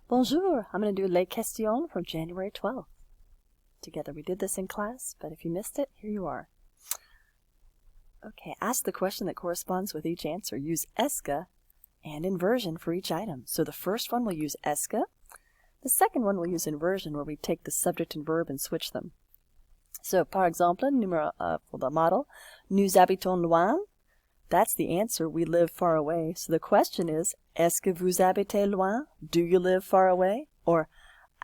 Bonjour, I'm going to do les questions from January 12th. Together we did this in class, but if you missed it, here you are. Okay, ask the question that corresponds with each answer. Use est que and inversion for each item. So the first one we'll use est que. The second one we'll use inversion, where we take the subject and verb and switch them. So, par exemple, for the model, nous habitons loin. That's the answer, we live far away. So the question is, est-ce que vous habitez loin? Do you live far away? Or,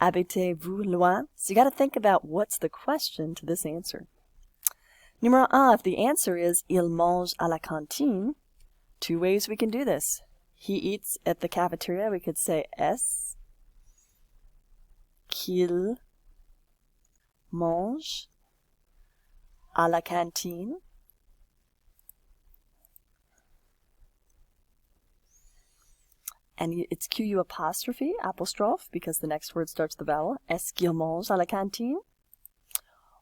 habitez-vous loin? So you got to think about what's the question to this answer. Numéro 1, if the answer is, il mange à la cantine, two ways we can do this. He eats at the cafeteria. We could say, est-ce qu'il mange à la cantine? And it's Q-U apostrophe, apostrophe, because the next word starts with the vowel. Est-ce qu'il mange à la cantine?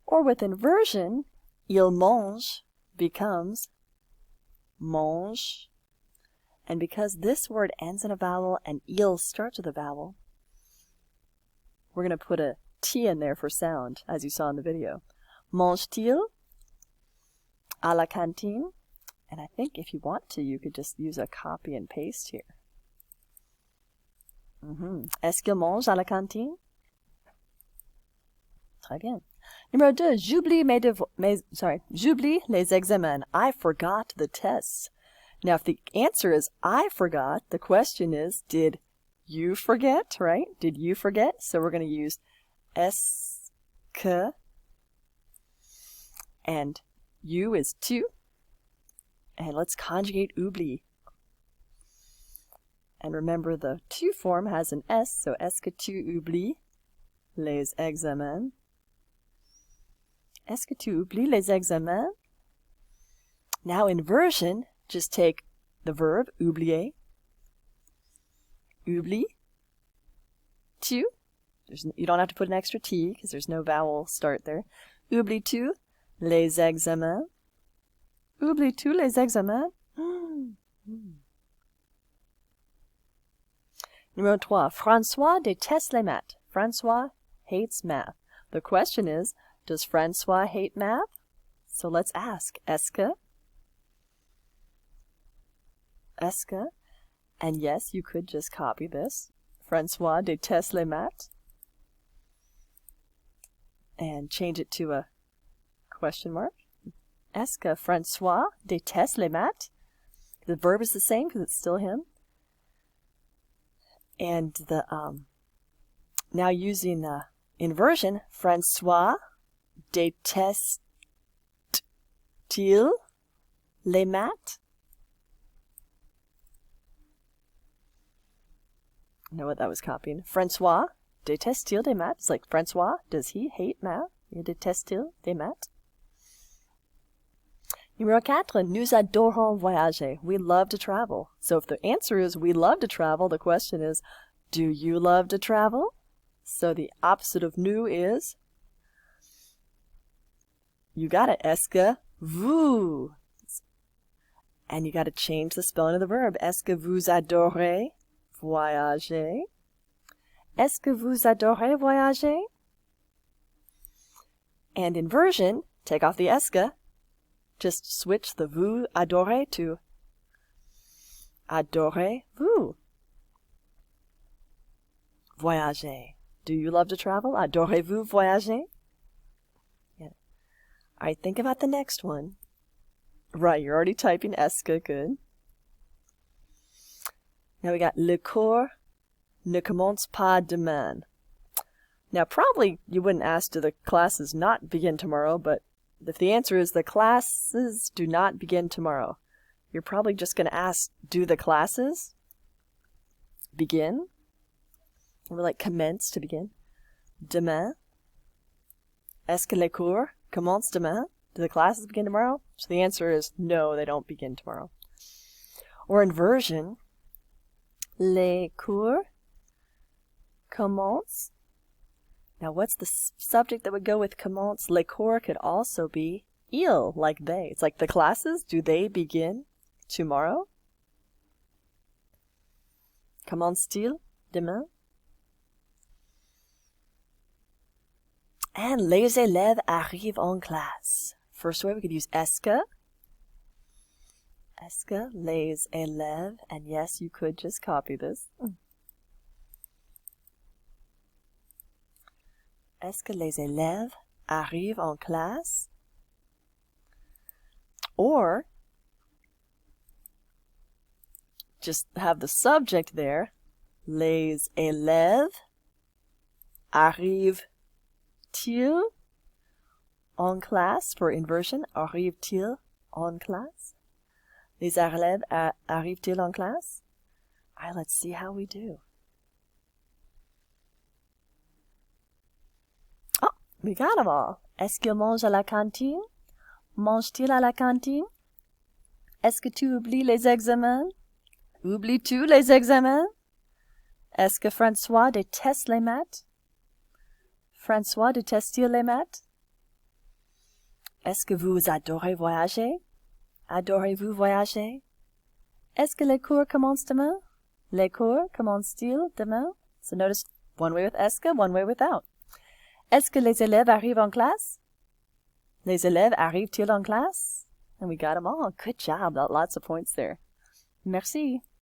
Or with inversion, il mange becomes mange. And because this word ends in a vowel and il starts with a vowel, we're going to put a T in there for sound, as you saw in the video. Mange-t-il à la cantine? And I think if you want to, you could just use a copy and paste here. Est-ce qu'il mange à la cantine? Très bien. Numéro 2, j'oublie les examens. I forgot the tests. Now, if the answer is I forgot, the question is, did you forget, right? Did you forget? So we're going to use est-ce que, and you is tu, and let's conjugate oubli. And remember, the tu form has an S, so est-ce que tu oublies les examens? Est-ce que tu oublies les examens? Now, inversion, just take the verb, oublier, oublie, tu. You don't have to put an extra T, because there's no vowel start there. Oublies-tu les examens? Oublies-tu les examens? Numéro 3. François déteste les maths. François hates math. The question is, does François hate math? So let's ask, est-ce que? Est-ce que? And yes, you could just copy this. François déteste les maths. And change it to a question mark. Est-ce que François déteste les maths? The verb is the same because it's still him. And the now using the inversion, François déteste-t-il les maths? I know what that was copying. François déteste-t-il des maths? It's like, François, does he hate math? Il déteste-t-il des maths? Numéro 4, nous adorons voyager. We love to travel. So if the answer is we love to travel, the question is, do you love to travel? So the opposite of nous is, you got it, est-ce que vous? And you got to change the spelling of the verb. Est-ce que vous adorez voyager? Est-ce que vous adorez voyager? And inversion, take off the est-ce que. Just switch the vous adorez to adorez-vous. Voyager. Do you love to travel? Adorez-vous voyager? Yeah. All right, think about the next one. Right, you're already typing est-ce que, good. Now we got le cours ne commence pas demain. Now probably you wouldn't ask, do the classes not begin tomorrow, but if the answer is the classes do not begin tomorrow, you're probably just going to ask, do the classes begin? Or like commence, to begin. Demain. Est-ce que les cours commencent demain? Do the classes begin tomorrow? So the answer is no, they don't begin tomorrow. Or inversion, les cours commencent. Now, what's the subject that would go with commence? Les cours could also be il, like they. It's like the classes, do they begin tomorrow? Commence-t-il demain? And les élèves arrivent en classe. First way we could use est-ce que. Est-ce que les élèves, and yes, you could just copy this. Est-ce que les élèves arrivent en classe? Or, just have the subject there. Les élèves arrivent-ils en classe? For inversion, arrivent-ils en classe? Les élèves arrivent-ils en classe? All right, let's see how we do. Oh, we got them all. Est-ce qu'ils mangent à la cantine? Mange-t-il à la cantine? Est-ce que tu oublies les examens? Oublies-tu les examens? Est-ce que François déteste les maths? François déteste-t-il les maths? Est-ce que vous adorez voyager? Adorez-vous voyager? Est-ce que les cours commencent demain? Les cours commencent-ils demain? So notice one way with est-ce que, one way without. Est-ce que les élèves arrivent en classe? Les élèves arrivent-ils en classe? And we got them all. Good job. Lots of points there. Merci.